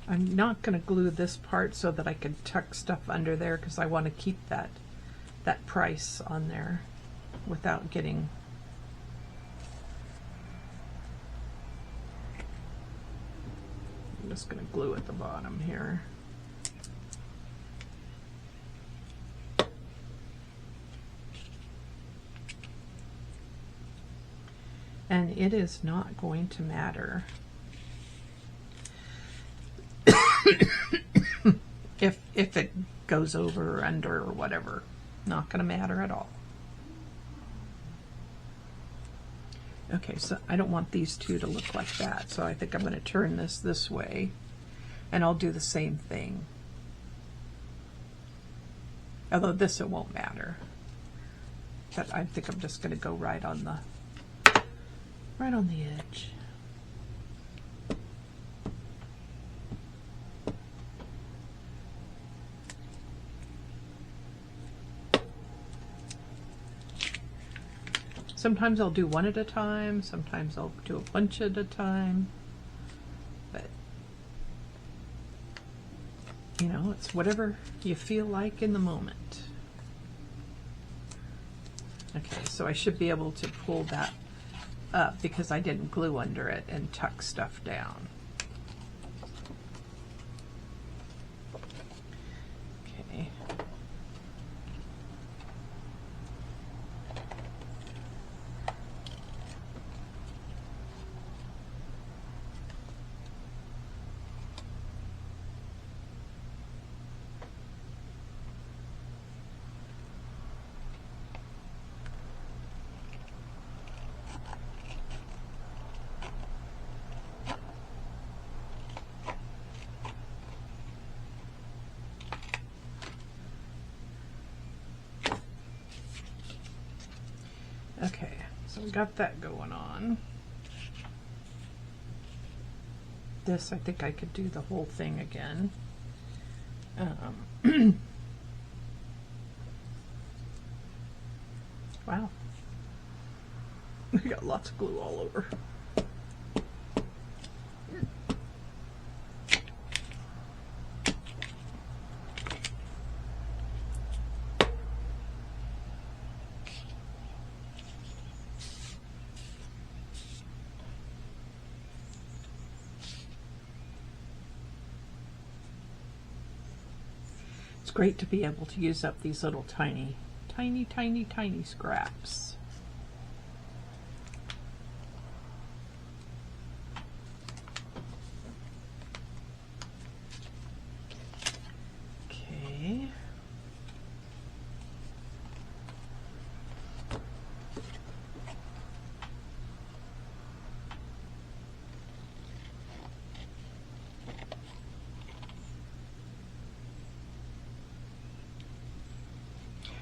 I'm not going to glue this part so that I can tuck stuff under there, because I want to keep that price on there without getting... I'm just going to glue at the bottom here. And it is not going to matter if it goes over or under or whatever. Not going to matter at all. Okay, so I don't want these two to look like that, so I think I'm going to turn this way, and I'll do the same thing. Although this, it won't matter. But I think I'm just going to go right on the edge. Sometimes I'll do one at a time, sometimes I'll do a bunch at a time, but you know, it's whatever you feel like in the moment. Okay, so I should be able to pull that up because I didn't glue under it and tuck stuff down. Okay. Okay, so we got that going on. This, I think I could do the whole thing again. Wow. We got lots of glue all over. Great to be able to use up these little tiny scraps. Okay.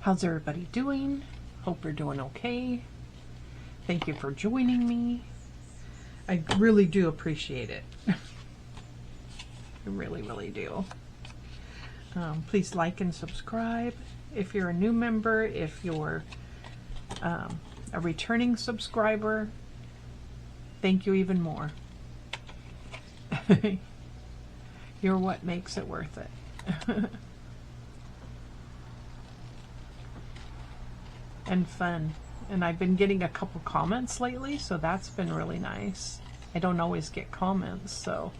How's everybody doing? Hope you're doing okay. Thank you for joining me. I really do appreciate it. I really, really do. Please like and subscribe if you're a new member. If you're a returning subscriber, thank you even more. You're what makes it worth it. And fun. And I've been getting a couple comments lately, so that's been really nice. I don't always get comments, so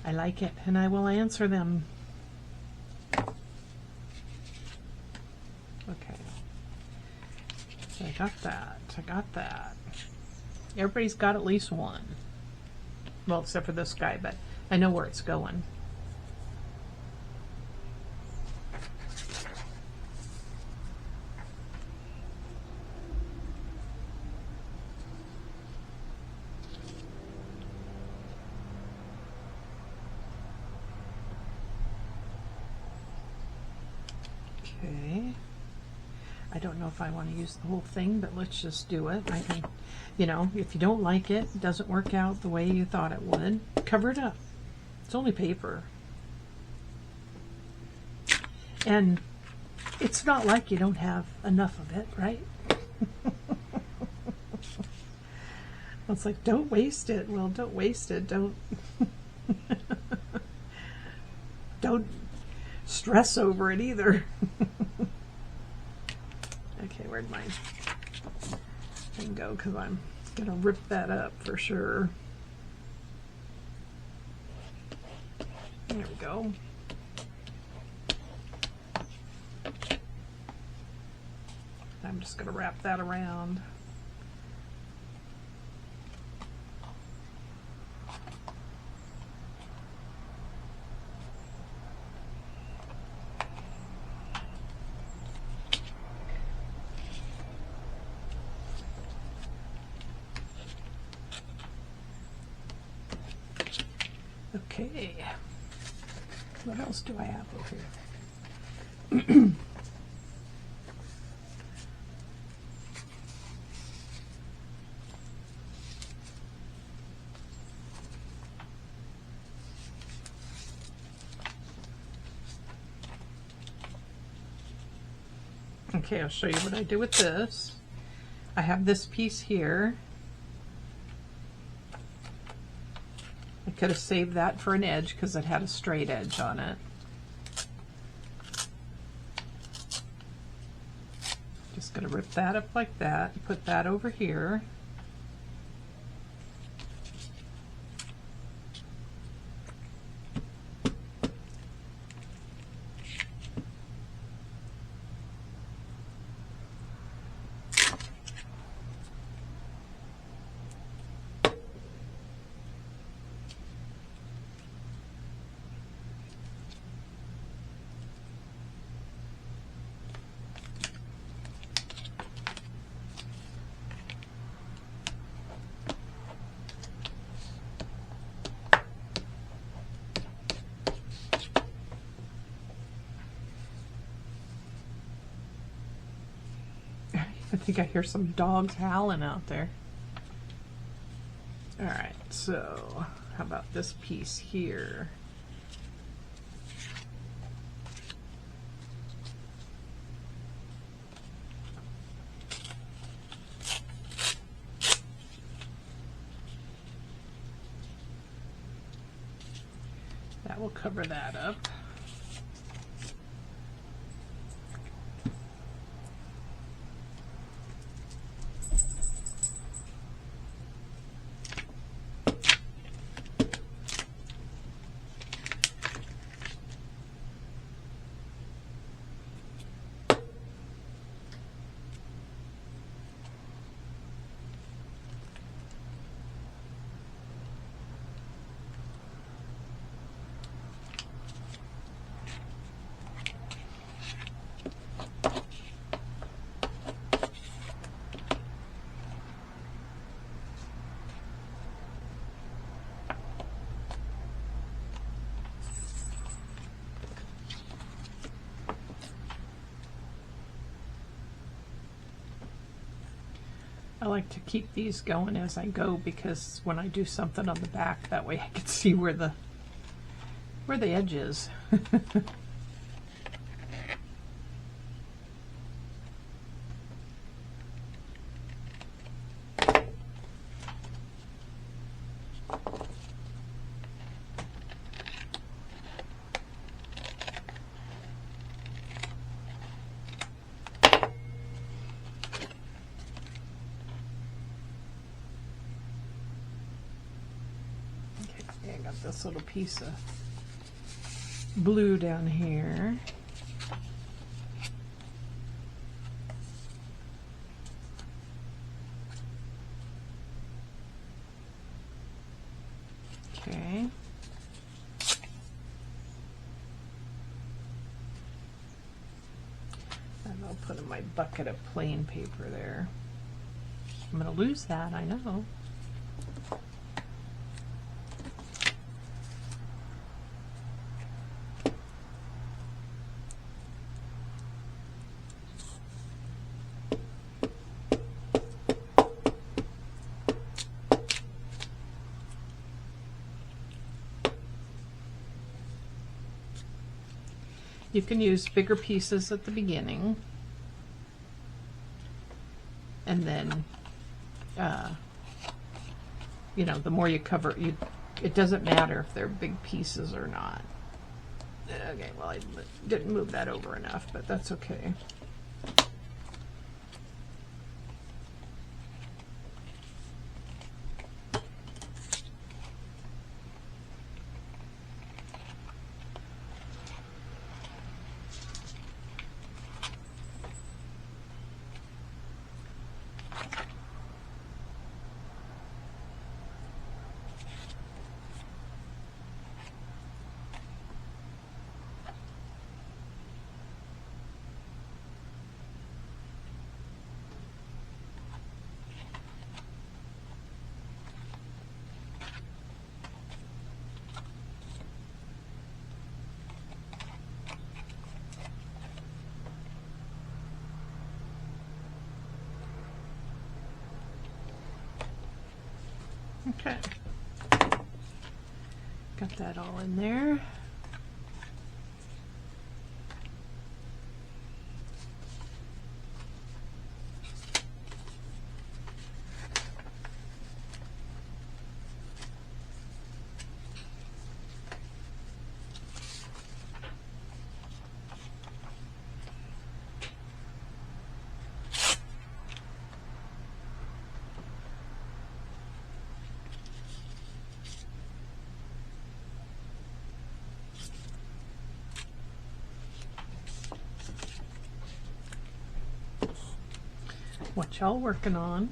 I like it, and I will answer them. Okay, so I got that. Everybody's got at least one. Well, except for this guy, but I know where it's going. Okay. I don't know if I want to use the whole thing, but let's just do it. I can, you know, if you don't like it, it doesn't work out the way you thought it would, cover it up. It's only paper. And it's not like you don't have enough of it, right? It's like, don't waste it. Well, don't waste it. Don't don't stress over it either. Okay, where'd my thing go? Because I'm gonna rip that up for sure. There we go. I'm just gonna wrap that around. Okay, what else do I have over here? Okay, I'll show you what I do with this. I have this piece here. I could have saved that for an edge because it had a straight edge on it. Just going to rip that up like that, put that over here. I think I hear some dogs howling out there. All right, so how about this piece here? That will cover that up. I like to keep these going as I go because when I do something on the back, that way I can see where the edge is. I got this little piece of blue down here. Okay. And I'll put in my bucket of plain paper there. I'm going to lose that, I know. You can use bigger pieces at the beginning and then you know, the more you cover, it doesn't matter if they're big pieces or not. Okay, well, I didn't move that over enough, but that's okay. Okay, got that all in there. What y'all working on?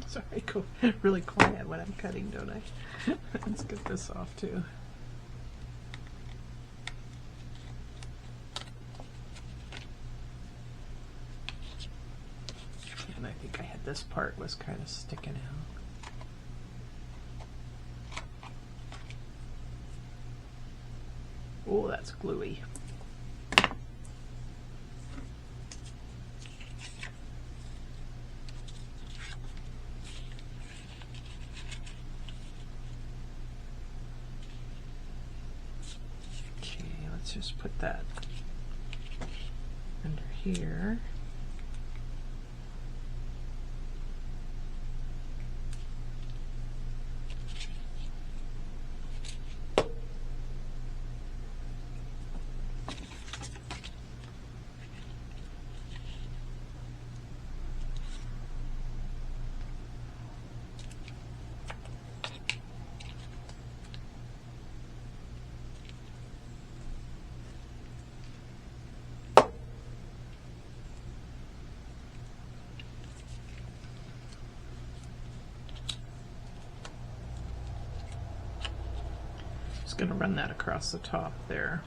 Sorry, I go really quiet when I'm cutting, don't I? Let's get this off too. And I think I had this part was kind of sticking out. Oh, that's gluey. Just put that under here. Just going to run that across the top there.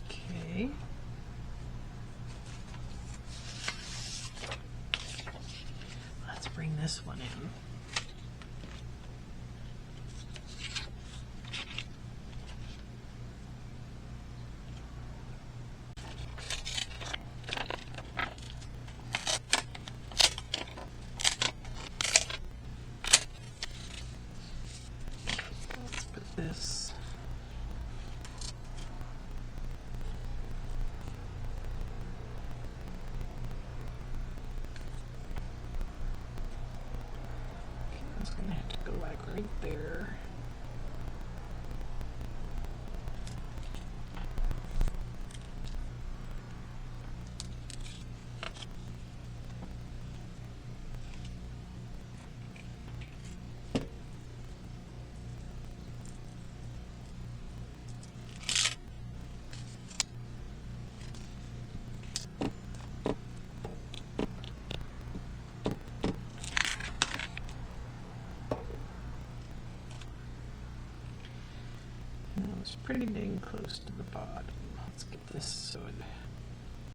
Okay. Let's bring this one in. I have to go like right there. That was pretty dang close to the bottom. Let's get this so it